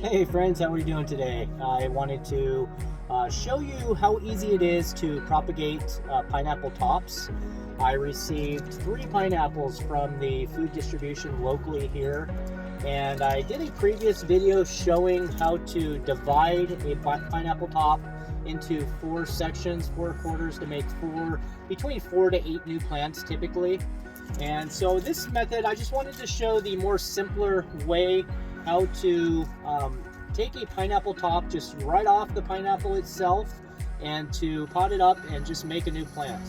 Hey friends, how are you doing today? I wanted to show you how easy it is to propagate pineapple tops. I received 3 pineapples from the food distribution locally here, and I did a previous video showing how to divide a pineapple top into 4 sections, 4 quarters to make between 4 to 8 new plants typically. And so this method, I just wanted to show the more simpler way how to take a pineapple top just right off the pineapple itself and to pot it up and just make a new plant.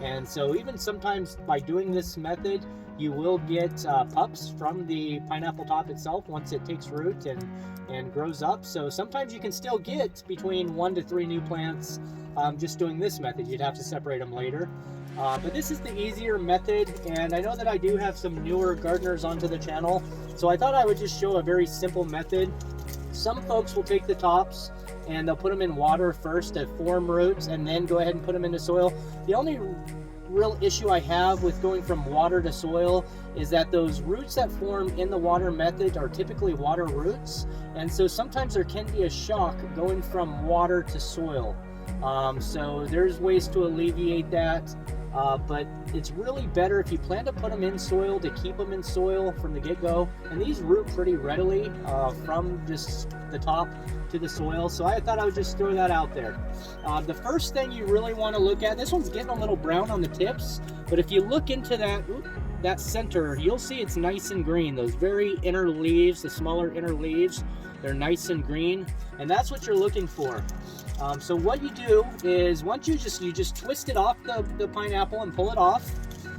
And so even sometimes by doing this method, you will get pups from the pineapple top itself once it takes root and grows up. So sometimes you can still get between 1 to 3 new plants just doing this method. You'd have to separate them later. But this is the easier method, and I know that I do have some newer gardeners onto the channel, so I thought I would just show a very simple method. Some folks will take the tops and they'll put them in water first to form roots and then go ahead and put them into soil. The only real issue I have with going from water to soil is that those roots that form in the water method are typically water roots, and so sometimes there can be a shock going from water to soil. So there's ways to alleviate that. But it's really better if you plan to put them in soil to keep them in soil from the get-go, and these root pretty readily from just the top to the soil, so I thought I would just throw that out there. The first thing you really want to look at, this one's getting a little brown on the tips, but if you look into that center, you'll see it's nice and green. Those very inner leaves, the smaller inner leaves, they're nice and green, and that's what you're looking for. So what you do is once you just twist it off the pineapple and pull it off,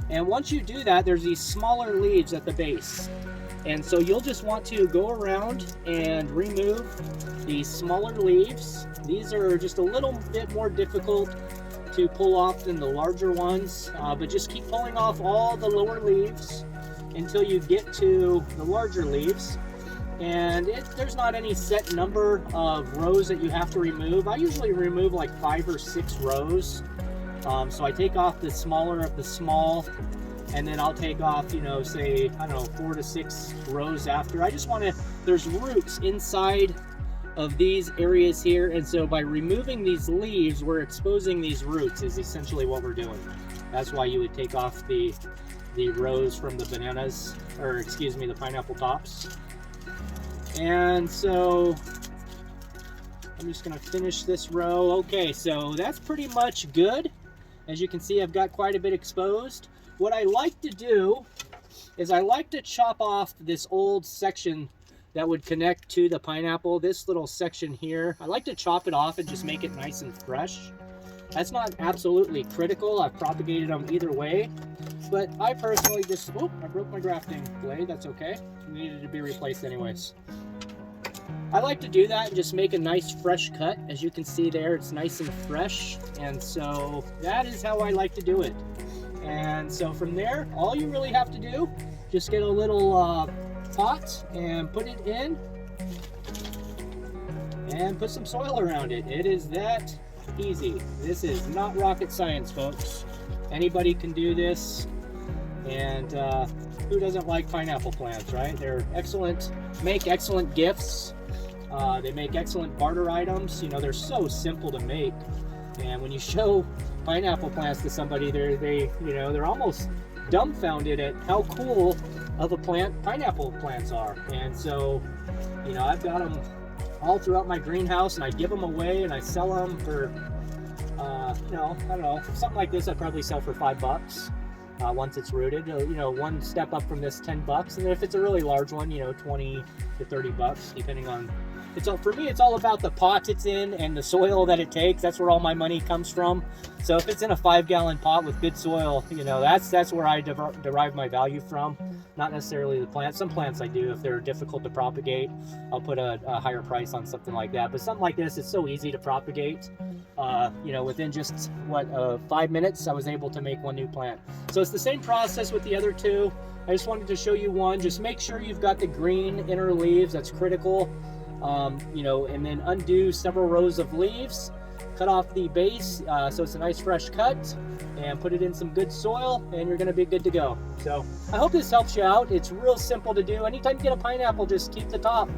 and once you do that, there's these smaller leaves at the base, and so you'll just want to go around and remove these smaller leaves. These are just a little bit more difficult to pull off than the larger ones, but just keep pulling off all the lower leaves until you get to the larger leaves. And there's not any set number of rows that you have to remove. I usually remove like 5 or 6 rows. So I take off the smaller of the small, and then I'll take off, say, I don't know, 4 to 6 rows after. I just want to, there's roots inside of these areas here, and so by removing these leaves, we're exposing these roots is essentially what we're doing. That's why you would take off the rows from the bananas, or excuse me, the pineapple tops. And so I'm just going to finish this row. Okay, so that's pretty much good. As you can see, I've got quite a bit exposed. What I like to do is I like to chop off this old section that would connect to the pineapple, this little section here. I like to chop it off and just make it nice and fresh. That's not absolutely critical. I've propagated them either way, but I personally just, oh, I broke my grafting blade. That's okay. It needed to be replaced anyways. I like to do that and just make a nice fresh cut. As you can see there, it's nice and fresh, and so that is how I like to do it. And so from there, all you really have to do, just get a little pot and put it in and put some soil around it. It is that easy. This is not rocket science, folks. Anybody can do this, and who doesn't like pineapple plants, right? They're excellent, make excellent gifts. They make excellent barter items. They're so simple to make, and when you show pineapple plants to somebody, they're almost dumbfounded at how cool of a plant pineapple plants are. And so, I've got them all throughout my greenhouse, and I give them away, and I sell them for, I don't know, something like this I'd probably sell for $5 once it's rooted. One step up from this, $10, and if it's a really large one, $20 to $30, depending on. For me, it's all about the pot it's in and the soil that it takes. That's where all my money comes from. So if it's in a 5-gallon pot with good soil, that's where I derive my value from. Not necessarily the plants. Some plants I do, if they're difficult to propagate, I'll put a higher price on something like that. But something like this, it's so easy to propagate. Within just 5 minutes, I was able to make 1 new plant. So it's the same process with the other 2. I just wanted to show you one. Just make sure you've got the green inner leaves. That's critical. And then undo several rows of leaves, cut off the base so it's a nice fresh cut, and put it in some good soil, and you're going to be good to go. So I hope this helps you out. It's real simple to do. Anytime you get a pineapple, just keep the top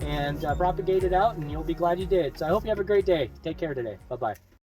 and propagate it out, and you'll be glad you did. So I hope you have a great day. Take care today. Bye-bye.